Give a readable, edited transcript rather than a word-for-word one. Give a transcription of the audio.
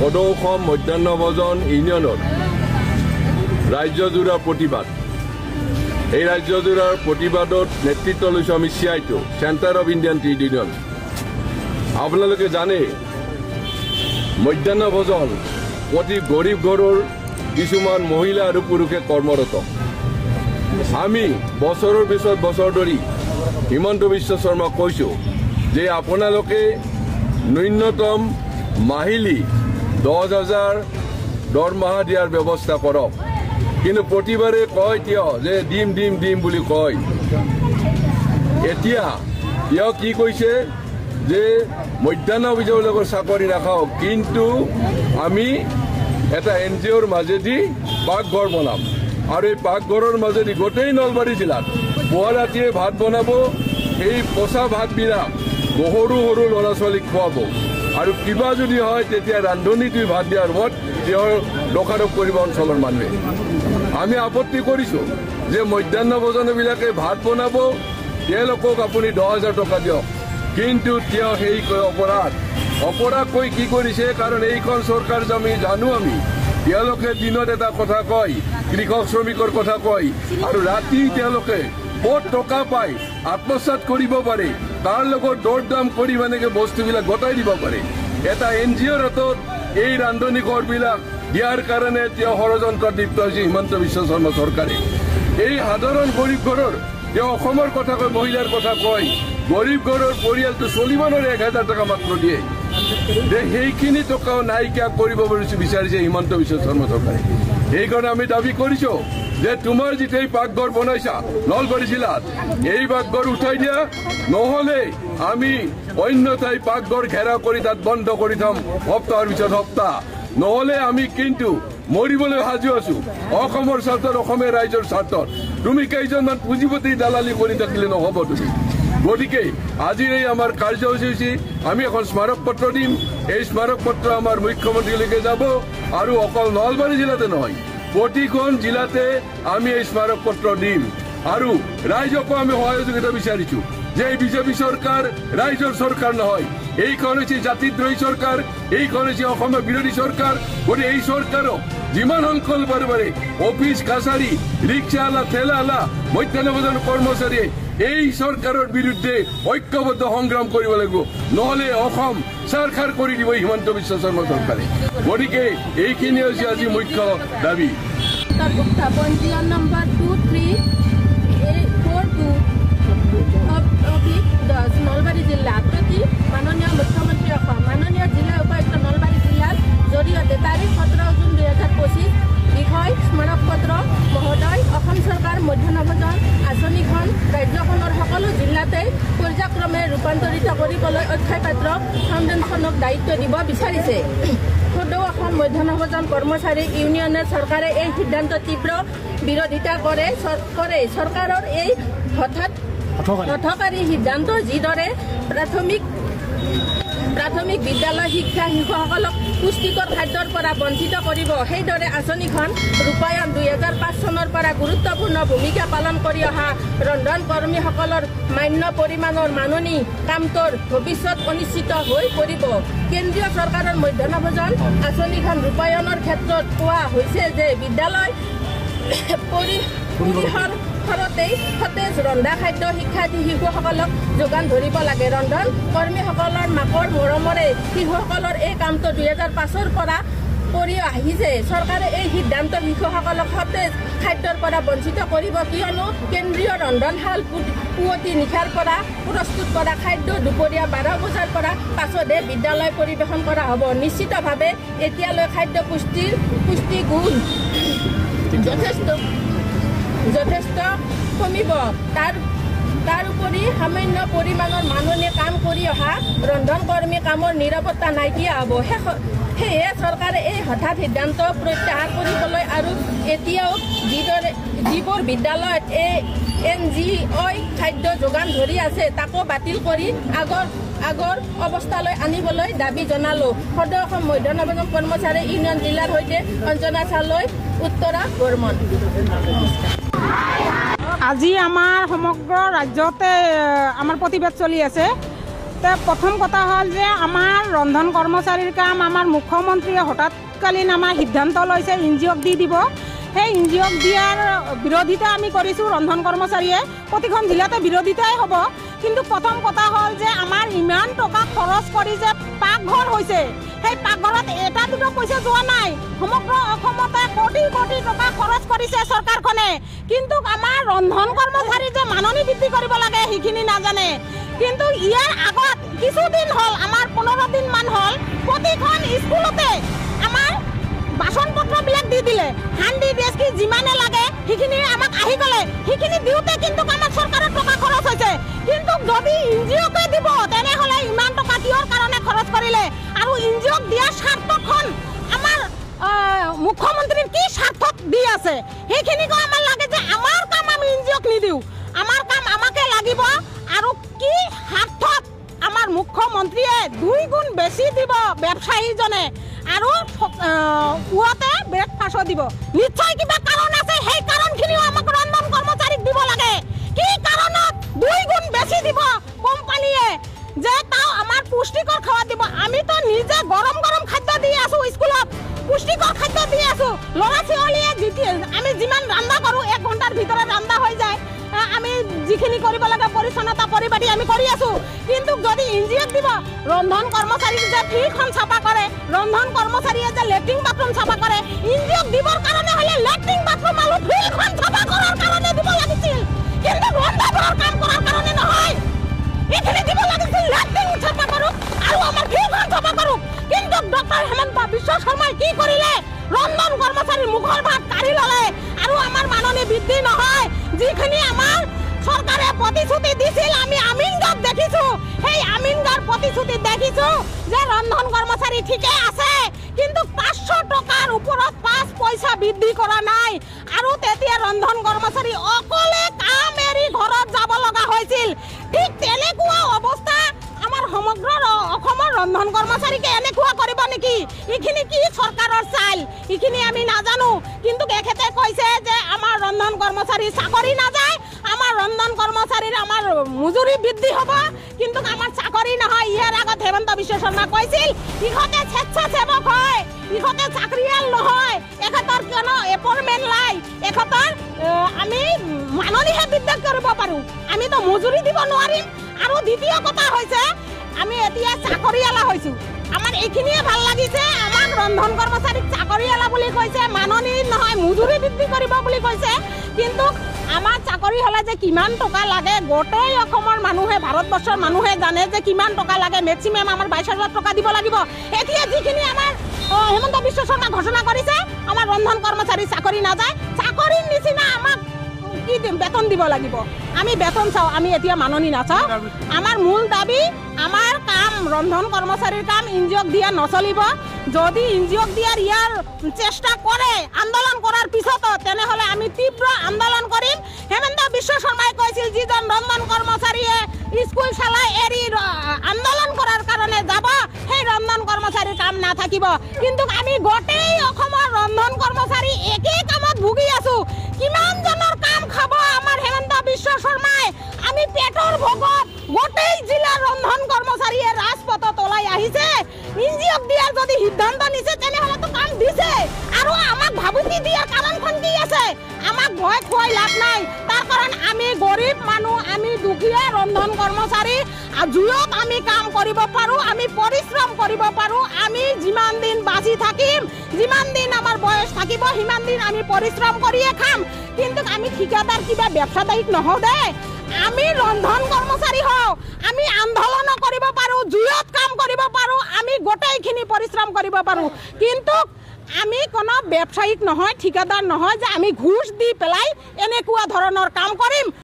সদৌ অসম মধ্যাহ্ন ভোজন ইউনিয়নৰ ৰাজ্যজোৰা প্ৰতিবাদ। এই ৰাজ্যজোৰাৰ প্ৰতিবাদত নেতৃত্ব লৈছে আমি CITO, centre of Indian trade union. আপোনালোকে জানে মধ্যাহ্ন ভোজন অতি গৰীব ঘৰৰ কিছুমান মহিলা আৰু পুৰুষে কৰ্মৰত। আমি বছৰৰ পিছত বছৰ ধৰি হিমন্ত বিশ্ব শৰ্মাক কৈছোঁ যে আপোনালোকে ন্যূনতম মাহিলী 10,000 দৰমহা দিয়াৰ ব্যৱস্থা কৰক। কিন্তু প্ৰতিবাৰে কয় যে দিম বুলি কয়। এতিয়া কি কৈছে যে মধ্যাহ্ন ভোজনৰ চাকৰি নাখাওক, কিন্তু আমি এটা NGOৰ মাজেদি পাকঘৰ বনাম আৰু এই পাকঘৰৰ মাজেদি গোটেই নলবাৰী জিলাত পুৱা ৰাতিয়ে ভাত বনাব। সেই পচা ভাতবিলাক সৰু সৰু ল'ৰা ছোৱালীক খুৱাব আৰু কিবা যদি হয় তেতিয়া ৰান্ধনীটোৱে ভাত দিয়াৰ সময়ত তেওঁৰ দোকানত কৰিব অঞ্চলৰ মানুহে। আমি আপত্তি কৰিছোঁ যে মধ্যাহ্ন ভোজনবিলাকে ভাত বনাব, তেওঁলোকক আপুনি 10,000 টকা দিয়ক, কিন্তু তেওঁ সেই অপৰাধ কৈ কি কৰিছে? কাৰণ এইখন চৰকাৰ আমি জানো, তেওঁলোকে দিনত এটা কথা কয়, কৃষক শ্ৰমিকৰ কথা কয়, আৰু ৰাতি তেওঁলোকে ক'ত টকা পায় আত্মসাৎ কৰিব পাৰে, তাৰ লগত দৰ দাম কৰি বস্তুবিলাক গতাই দিব পাৰে। এটা NGOৰ হাতত এই ৰান্ধনী ঘৰবিলাক দিয়াৰ কাৰণে তেওঁ ষড়যন্ত্ৰত লিপ্ত হৈছে হিমন্ত বিশ্ব শৰ্মা চৰকাৰে। এই সাধাৰণ গৰীব ঘৰৰ তেওঁ অসমৰ কথা কয়, মহিলাৰ কথা কয়, গৰীব ঘৰৰ পৰিয়ালটো চলিব নোৱাৰে, 1,000 টকা মাত্ৰ দিয়ে। সেইখিনি টকাও নাইকিয়া কৰিব বিচাৰিছে হিমন্ত বিশ্ব শৰ্মা চৰকাৰে। সেইকাৰণে আমি দাবী কৰিছোঁ যে তোমাৰ যেতিয়া পাকঘৰ বনাইছা নলবাৰী জিলাত, এই পাকঘৰ উঠাই দিয়া, নহ'লে আমি অন্য ঠাই পাকঘৰ ঘেৰাও কৰি তাত বন্ধ কৰি থম সপ্তাহৰ পিছত সপ্তাহ। নহ'লে আমি কিন্তু মৰিবলৈ সাজু আছো অসমৰ স্বাৰ্থত, অসমীয়া ৰাইজৰ স্বাৰ্থত। তুমি কেইজনমান পুঁজিপতি দালালি কৰি থাকিলে নহ'ব তুমি। গতিকে আজিৰ এই আমাৰ কাৰ্যসূচী আমি এখন স্মাৰক পত্ৰ দিম। এই স্মাৰক পত্ৰ আমাৰ মুখ্যমন্ত্ৰীলৈকে যাব আৰু অকল নলবাৰী জিলাতে নহয়, প্ৰতিখন জিলাতে আমি এই স্মাৰক পত্ৰ দিম। আৰু ৰাইজকো আমি সহযোগিতা বিচাৰিছোঁ যে এই বিজেপি চৰকাৰ ৰাইজৰ চৰকাৰ নহয়, এইখন হৈছে জাতিদ্ৰোহী চৰকাৰ, এইখন হৈছে অসমৰ বিৰোধী চৰকাৰ। গতিকে এই চৰকাৰক যিমান সংকল্প পাৰে অফিচ কাছাৰী, ৰিক্সাৱালা, ঠেলাৱালা, মধ্যাহ্ন ভোজন কৰ্মচাৰীয়ে এই চৰকাৰৰ বিৰুদ্ধে ঐক্যবদ্ধ সংগ্ৰাম কৰিব লাগিব, নহ'লে অসম চাৰখাৰ কৰি দিব হিমন্ত বিশ্ব শৰ্মা চৰকাৰে। গতিকে এইখিনি হৈছে আজি মুখ্য দাবী। পঞ্জীয়ন নম্বৰ 2342 নলবাৰী জিলা প্ৰতি মাননীয় মুখ্যমন্ত্ৰী অসম, মাননীয় জিলা উপায়ুক্ত নলবাৰী জিলাৰ জৰিয়তে তাৰিখ 17 জুন 2025 বিষয় স্মাৰক পত্ৰ মহোদয়, অসম চৰকাৰ মধ্যাহ্ন ভোজন আঁচনিখন ৰাজ্যখনৰ সকলো জিলাতে পৰ্যায়ক্ৰমে ৰূপান্তৰিত কৰিবলৈ অক্ষয়পাত্ৰ ফাউণ্ডেশ্যনক দায়িত্ব দিব বিচাৰিছে। সদৌ অসম মধ্যাহ্ন ভোজন কৰ্মচাৰী ইউনিয়নে চৰকাৰে এই সিদ্ধান্ত তীব্ৰ বিৰোধিতা কৰে। চৰকাৰৰ এই হঠকাৰী সিদ্ধান্ত যিদৰে প্ৰাথমিক বিদ্যালয় শিক্ষা শিশুসকলক পুষ্টিকৰ খাদ্যৰ পৰা বঞ্চিত কৰিব, সেইদৰে আঁচনিখন ৰূপায়ণ 2005 চনৰ পৰা গুৰুত্বপূৰ্ণ ভূমিকা পালন কৰি অহা ৰন্ধন কৰ্মীসকলৰ মান্য পৰিমাণৰ মাননি কামটোৰ ভৱিষ্যত অনিশ্চিত হৈ পৰিব। কেন্দ্ৰীয় চৰকাৰৰ মধ্যাহ্ন ভোজন আঁচনিখন ৰূপায়ণৰ ক্ষেত্ৰত কোৱা হৈছে যে বিদ্যালয় পৰিসৰতেই সতেজ ৰন্ধা খাদ্য শিক্ষাৰ্থী শিশুসকলক যোগান ধৰিব লাগে। ৰন্ধন কৰ্মীসকলৰ মাকৰ মৰমৰে শিশুসকলৰ এই কামটো 2005 পৰা কৰি আহিছে। চৰকাৰে এই সিদ্ধান্ত শিশুসকলক সতেজ খাদ্যৰ পৰা বঞ্চিত কৰিব, কিয়নো কেন্দ্ৰীয় ৰন্ধনশাল পুৱতি নিশাৰ পৰা প্ৰস্তুত কৰা খাদ্য দুপৰীয়া 12 বজাৰ পৰা পাছতহে বিদ্যালয় পৰিৱেশন কৰা হ'ব। নিশ্চিতভাৱে এতিয়ালৈ খাদ্য পুষ্টি গুণ যথেষ্ট কমিব। তাৰ উপৰি সামান্য পৰিমাণৰ মাননি কাম কৰি অহা ৰন্ধন কৰ্মী কামৰ নিৰাপত্তা নাইকিয়া হ'ব। সেয়ে চৰকাৰে এই হঠাৎ সিদ্ধান্ত প্ৰত্যাহাৰ কৰিবলৈ আৰু এতিয়াও যিবোৰ বিদ্যালয়ত NGOই খাদ্য যোগান ধৰি আছে তাকো বাতিল কৰি আগৰ অৱস্থালৈ আনিবলৈ দাবী জনালোঁ। সদৌ অসম মধ্যাহ্ন ভোজন কৰ্মচাৰী ইউনিয়ন জিলাৰ সৈতে অঞ্জনা চালৈ, উত্তৰা বৰ্মন। আজি আমাৰ সমগ্ৰ ৰাজ্যতে আমাৰ প্ৰতিবাদ চলি আছে। প্ৰথম কথা হ'ল যে আমাৰ ৰন্ধন কৰ্মচাৰীৰ কাম আমাৰ মুখ্যমন্ত্ৰীয়ে হঠাৎকালীন আমাৰ সিদ্ধান্ত লৈছে এনজিঅ'ক দি দিব। সেই এনজিঅ'ক দিয়াৰ বিৰোধিতা আমি কৰিছোঁ ৰন্ধন কৰ্মচাৰীয়ে, প্ৰতিখন জিলাতে বিৰোধিতাই হ'ব। কিন্তু প্ৰথম কথা হ'ল যে আমাৰ ইমান টকা খৰচ কৰি যে পাকঘৰ হৈছে, সেই পাকঘৰত এটা দুটা পইচা যোৱা নাই, সমগ্ৰ অসমতে কোটি কোটি টকা খৰচ কৰিছে চৰকাৰখনে। কিন্তু আমাৰ ৰন্ধন কৰ্মচাৰী যে মাননি বৃদ্ধি কৰিব লাগে সেইখিনি নাজানে। কিন্তু ইয়াৰ আগত কিছুদিন হ'ল, আমাৰ 15 দিনমান হ'ল, প্ৰতিখন স্কুলতে আমাৰ বাচন পত্ৰবিলাক দি দিলে, হান্দি ডেস্কি যিমানে লাগে সেইখিনি আমাক আহি গ'লে, সেইখিনি দিওঁতে কিন্তু আমাৰ চৰকাৰৰ টকা খৰচ হৈছে। কিন্তু যদি এনজিঅ'কে দিব তেনেহ'লে ইমান টকা কিহৰ কাৰণে খৰচ কৰিলে? আৰু এনজিঅ'ক দিয়াৰ স্বাৰ্থখন আমাৰ মুখ্যমন্ত্ৰীৰ কি স্বাৰ্থত দি আছে সেইখিনিকো আমাৰ লাগে যে আমাৰ কাম আমি এনজিঅ'ক নিদিওঁ, আমাৰ কাম আমাকে লাগিব। আৰু কি স্বাৰ্থত আমাৰ মুখ্যমন্ত্ৰীয়ে 2 গুণ বেছি দিব ব্যৱসায়ীজনে আৰু পুৱাতে ব্ৰেকফাষ্টো দিব? নিশ্চয় কিবা কাৰণ আছে, সেই কাৰণখিনিও আমাক ৰন্ধন কৰ্মচাৰীক দিব লাগে। কি কাৰণত 2 গুণ বেছি দিব কোম্পানীয়ে যে তাও আমাৰ পুষ্টিকৰ খাদ্য দিব? আমিতো নিজে গৰম গৰম খাদ্য দি আছো, স্কুলত পুষ্টিকৰ খাদ্য দি আছো। ল'ৰা ছোৱালীয়ে আমি যিমান ৰান্ধা কৰোঁ 1 ঘণ্টাৰ ভিতৰত ৰান্ধা হৈ যায়, আমি যিখিনি কৰিব লাগে পৰিচ্ছন্নতা পৰিপাটি আমি কৰি আছো। কিন্তু যদি এনজিঅ'ক দিব, ৰন্ধন কৰ্মচাৰীক যে ফিল্ডখন চাফা কৰে, ৰন্ধন কৰ্মচাৰীয়ে যে লেট্ৰিন বাথৰুম চাফা কৰে, এনজিঅ'ক দিবৰ কাৰণে হ'লে লেট্ৰিন বাথৰুম আৰু ফিল্ডখন চাফা কৰাৰ কাৰণে দিব লাগিছিল, কিন্তু ৰন্ধা-বঢ়াৰ কাম কৰাৰ কাৰণে নহয়। এইখিনি দিব লাগিছিল, লেট্ৰিন চাফা কৰক আৰু আমাৰ ফিল্ডখন চাফা কৰক। কিন্তু ডক্টৰ হেমন্ত বিশ্ব শৰ্মাই কি কৰিলে? ৰন্ধন কৰ্মচাৰীৰ মুখৰ ভাত কাঢ়ি ল'লে আৰু আমাৰ মাননি বৃদ্ধি নহয়। যিখিনি আমাৰ চৰকাৰে প্ৰতিশ্ৰুতি দিছিল, আমি আমিনগাঁৱত দেখিছো, সেই আমিনগাঁৱৰ প্ৰতিশ্ৰুতি দেখিছো যে ৰন্ধন কৰ্মচাৰী ঠিকে আছে, কিন্তু 500 টকাৰ ওপৰত 5 পইচা বৃদ্ধি কৰা নাই। আৰু তেতিয়া ৰন্ধন কৰ্মচাৰী অকলে কাম এৰি ঘৰত যাব লগা হৈছিল। ঠিক তেনেকুৱা অৱস্থা আমাৰ সমগ্ৰ অসমৰ ৰন্ধন কৰ্মচাৰীকে এনেকুৱা কৰিব নেকি? এইখিনি কি চৰকাৰৰ চাল এইখিনি আমি নাজানো। কিন্তু এখেতে কৈছে যে আমাৰ ৰন্ধন কৰ্মচাৰী চাকৰি নাযায়, আমাৰ ৰন্ধন কৰ্মচাৰীৰ আমাৰ মজুৰি বৃদ্ধি হ'ব, কিন্তু আমাৰ চাকৰি নহয়। ইয়াৰ আগত হেমন্ত বিশ্ব শৰ্মা কৈছিল ইহঁতে স্বেচ্ছাসেৱক হয়, ইহঁতে চাকৰিয়াল নহয়, এখেতৰ কোনো এপইণ্টমেণ্ট নাই, এখেতৰ আমি মাননিহে বৃদ্ধি কৰিব পাৰোঁ, আমিতো মজুৰি দিব নোৱাৰিম। আৰু দ্বিতীয় কথা হৈছে আমি এতিয়া চাকৰিয়ালা হৈছোঁ। আমাৰ এইখিনিয়ে ভাল লাগিছে, আমাক ৰন্ধন কৰ্মচাৰীক চাকৰিয়ালা বুলি কৈছে, মাননি নহয় মজুৰি বৃদ্ধি কৰিব বুলি কৈছে। কিন্তু আমাৰ চাকৰি হ'লে যে কিমান টকা লাগে গোটেই অসমৰ মানুহে, ভাৰতবৰ্ষৰ মানুহে জানে যে কিমান টকা লাগে। মেক্সিমাম আমাৰ 22,000 টকা দিব লাগিব। এতিয়া যিখিনি আমাৰ হেমন্ত বিশ্ব শৰ্মা ঘোষণা কৰিছে, আমাৰ ৰন্ধন কৰ্মচাৰী চাকৰি নাযায়, চাকৰিৰ নিচিনা আমাক কি বেতন দিব লাগিব? আমি বেতন চাওঁ, আমি এতিয়া মাননি নাচাওঁ। আমাৰ মূল দাবী, আমাৰ কাম ৰন্ধন কৰ্মচাৰীৰ কাম এনজিঅ'ক দিয়া নচলিব। যদি এনজিঅ'ক দিয়াৰ ইয়াৰ চেষ্টা কৰে আন্দোলন কৰাৰ পিছতো, তেনেহ'লে আমি তীব্ৰ আন্দোলন কৰিম। হেমন্ত বিশ্ব শৰ্মাই কৈছিল যিজন ৰন্ধন কৰ্মচাৰীয়ে স্কুল চলাই এৰি আন্দোলন কৰাৰ কাৰণে যাব, সেই ৰন্ধন কৰ্মচাৰীৰ কাম নাথাকিব। কিন্তু আমি গোটেই অসমৰ ৰন্ধন কৰ্মচাৰী একেই কামত ভুগি আছো। কিমানজনৰ কাম খাব আমাৰ হেমন্ত বিশ্ব শৰ্মাই? আমি পেটৰ ভোকত গোটেই জিলাৰ ৰন্ধন কৰ্মচাৰীয়ে ৰাজপথত ওলাই আহিছে। এনজিঅ'ক দিয়াৰ যদি সিদ্ধান্ত নিছে তেনেহ'লেতো কাম দিছে, আৰু আমাক ভাবুকি দিয়াৰ কাৰণখন কি আছে? আমাক ভয় খুৱাই লাভ নাই। তাৰ কাৰণ আমি গৰীব মানুহ, আমি দুখীয়া ৰন্ধন কৰ্মচাৰী, জুইত আমি কাম কৰিব পাৰোঁ, আমি পৰিশ্ৰম কৰিব পাৰোঁ। আমি যিমান দিন বাচি থাকিম, যিমান দিন আমাৰ বয়স থাকিব, সিমান দিন আমি পৰিশ্ৰম কৰিয়ে খাম। কিন্তু আমি ঠিকাদাৰ কিবা ব্যৱসায়িক নহওঁ দেই। আমি ৰন্ধন কৰ্মচাৰী হওঁ, আমি আন্দোলনো কৰিব পাৰোঁ, জুইত কাম কৰিব পাৰোঁ, আমি গোটেইখিনি পৰিশ্ৰম কৰিব পাৰোঁ। কিন্তু আমি কোনো ব্যৱসায়িক নহয়, ঠিকাদাৰ নহয় যে আমি ঘুষ দি পেলাই এনেকুৱা ধৰণৰ কাম কৰিম।